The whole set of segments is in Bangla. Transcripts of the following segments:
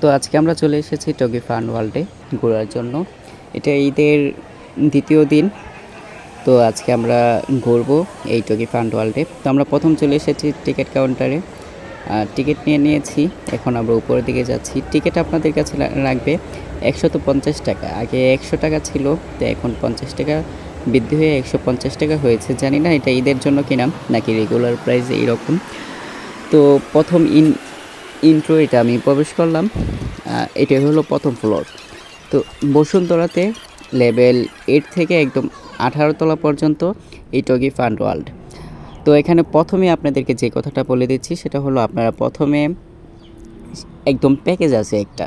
তো আজকে আমরা চলে এসেছি টগি ফান ওয়ার্ল্ডে ঘোরার জন্য। এটা ঈদের দ্বিতীয় দিন। তো আজকে আমরা ঘুরবো এই টগি ফান ওয়ার্ল্ডে। তো আমরা প্রথম চলে এসেছি টিকিট কাউন্টারে, টিকিট নিয়ে নিয়েছি। এখন আমরা উপরের দিকে যাচ্ছি। টিকিট আপনাদের কাছে লাগবে 150 টাকা। আগে 100 টাকা ছিল, তো এখন 50 টাকা বৃদ্ধি হয়ে 150 টাকা হয়েছে। জানি না এটা ঈদের জন্য কিনা নাকি রেগুলার প্রাইস এইরকম। তো প্রথম ইন্ট্রো এটা আমি প্রবেশ করলাম। এটা হলো প্রথম ফ্লোর। তো বসুন্ধরাতে লেভেল 8 থেকে একদম 18 তলা পর্যন্ত এই টগি ফান ওয়ার্ল্ড। তো এখানে প্রথমে আপনাদেরকে যে কথাটা বলে দিচ্ছি সেটা হলো, আপনারা প্রথমে একদম প্যাকেজ আছে একটা,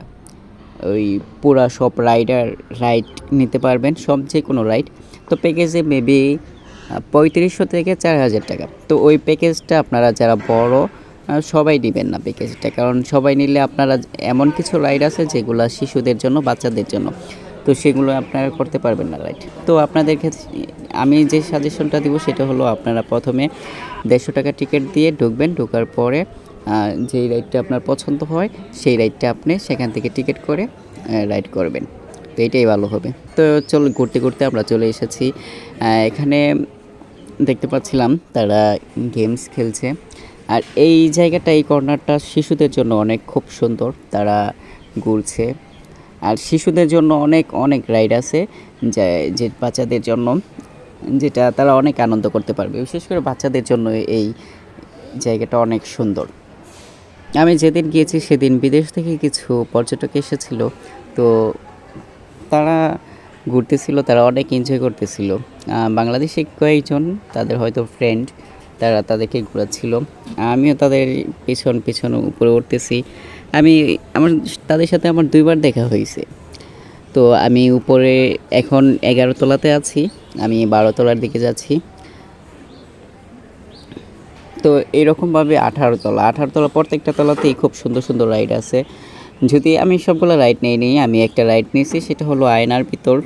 ওই পুরা সব রাইড নিতে পারবেন, সব যে কোনো রাইড। তো প্যাকেজে মেবি 3500 থেকে 4000 টাকা। তো ওই প্যাকেজটা আপনারা যারা বড় সবাই নেবেন না প্যাকেজটা, কারণ সবাই নিলে আপনারা এমন কিছু রাইড আছে যেগুলো শিশুদের জন্য, বাচ্চাদের জন্য, তো সেগুলো আপনারা করতে পারবেন না রাইড। তো আপনাদের ক্ষেত্রে আমি যে সাজেশনটা দিব সেটা হলো, আপনারা প্রথমে 150 টাকা টিকিট দিয়ে ঢুকবেন। ঢোকার পরে যেই রাইডটা আপনার পছন্দ হয় সেই রাইডটা আপনি সেখান থেকে টিকিট করে রাইড করবেন। তো এটাই ভালো হবে। তো চলো, ঘুরতে ঘুরতে আমরা চলে এসেছি। এখানে দেখতে পাচ্ছিলাম তারা গেমস খেলছে। আর এই জায়গাটা, এই কর্নারটা শিশুদের জন্য অনেক খুব সুন্দর, তারা ঘুরছে। আর শিশুদের জন্য অনেক অনেক রাইড আছে যে বাচ্চাদের জন্য, যেটা তারা অনেক আনন্দ করতে পারবে। বিশেষ করে বাচ্চাদের জন্য এই জায়গাটা অনেক সুন্দর। আমি যেদিন গিয়েছি সেদিন বিদেশ থেকে কিছু পর্যটক এসেছিল। তো তারা ঘুরতেছিল, তারা অনেক এনজয় করতেছিল। বাংলাদেশি কয়েকজন, তাদের হয়তো ফ্রেন্ড, তারা তাদেরকে ঘোরাচ্ছিল। আমিও তাদের পিছন উপরে উঠতেছি। আমার তাদের সাথে আমার 2বার দেখা হয়েছে। তো আমি উপরে এখন 11 তলাতে আছি, আমি 12 তলার দিকে যাচ্ছি। তো এরকমভাবে 18 তলা প্রত্যেকটা তলাতেই খুব সুন্দর সুন্দর রাইড আছে। যদি আমি সবগুলো রাইড নিই, আমি একটা রাইড নিয়েছি, সেটা হলো আয়নার ভিতর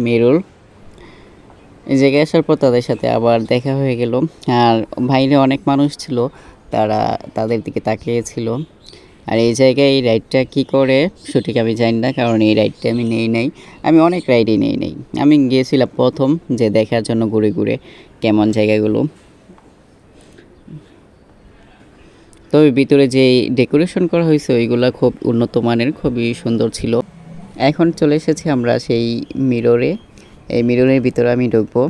মিরর। এই জায়গায় আসার পর তাদের সাথে আবার দেখা হয়ে গেল। আর বাইরে অনেক মানুষ ছিল, তারা তাদের দিকে তাকিয়েছিল। আর এই জায়গায় এই রাইডটা কী করে সঠিক আমি জানি না, কারণ এই রাইডটা আমি নেই নাই। আমি অনেক রাইডই নেই। আমি গিয়েছিলাম প্রথম যে দেখার জন্য ঘুরে ঘুরে কেমন জায়গাগুলো। তবে ভিতরে যে ডেকোরেশন করা হয়েছে ওইগুলো খুব উন্নত মানের, খুবই সুন্দর ছিল। এখন চলে এসেছি আমরা সেই মিররে। এই মিররের ভিতরে আমি ঢুকবো,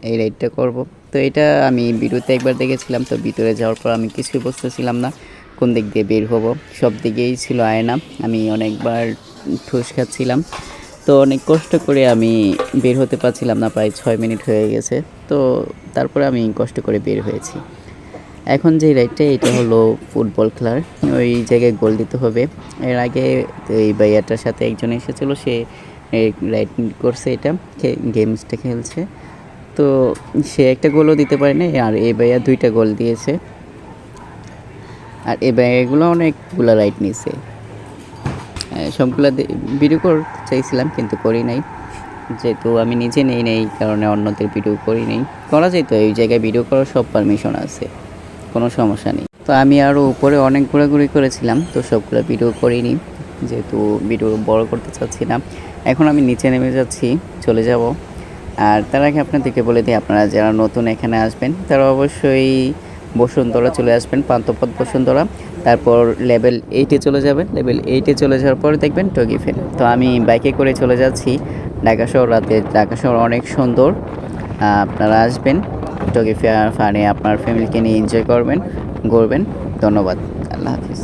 এই রাইডটা করব। তো এটা আমি ভিডিওতে একবার দেখেছিলাম। তো ভিতরে যাওয়ার পর আমি কিছুই বুঝতেছিলাম না কোন দিক দিয়ে বের হব। সব দিকেই ছিল আয়না। আমি অনেকবার ঠুস খাচ্ছিলাম। তো অনেক কষ্ট করে আমি বের হতে পারছিলাম না, প্রায় 6 মিনিট হয়ে গেছে। তো তারপরে আমি কষ্ট করে বের হয়েছি। এখন যে রাইডটা, এটা হলো ফুটবল খেলার, ওই জায়গায় গোল দিতে হবে। এর আগে এই ভাইয়াটার সাথে একজন এসেছিলো, সে রাইড করছে, এটা গেমসটা খেলছে। তো সে একটা গোলও দিতে পারে না, আর এই ভাইয়া 2টা গোল দিয়েছে। আর এই ভাইয়াগুলো অনেকগুলো রাইড নিয়েছে। সবগুলো ভিডিও করতে চাইছিলাম কিন্তু করি নাই, যেহেতু আমি নিজে নেই কারণে অন্যদের ভিডিও করি নাই। করা যেত, এই জায়গায় ভিডিও করার সব পারমিশন আছে, কোনো সমস্যা নেই। তো আমি আরও উপরে অনেক ঘোরাঘুরি করেছিলাম, তো সবগুলো ভিডিও করিনি, যেহেতু ভিডিও বড় করতে চাচ্ছি না। এখন আমি নিচে নেমে যাচ্ছি, চলে যাব। আর তার আগে আপনাদেরকে বলে দিই, আপনারা যারা নতুন এখানে আসবেন তারা অবশ্যই বসুন্ধরা চলে আসবেন, পান্থপথ বসুন্ধরা। তারপর লেভেল 8-এ চলে যাবেন। লেভেল 8-এ চলে যাওয়ার পরে দেখবেন টগি ফান। তো আমি বাইকে করে চলে যাচ্ছি ঢাকা শহর। রাতে ঢাকা শহর অনেক সুন্দর, আপনারা আসবেন টগি ফানে, আপনার ফ্যামিলিকে নিয়ে এনজয় করবেন, ঘুরবেন। ধন্যবাদ, আল্লাহ হাফিজ।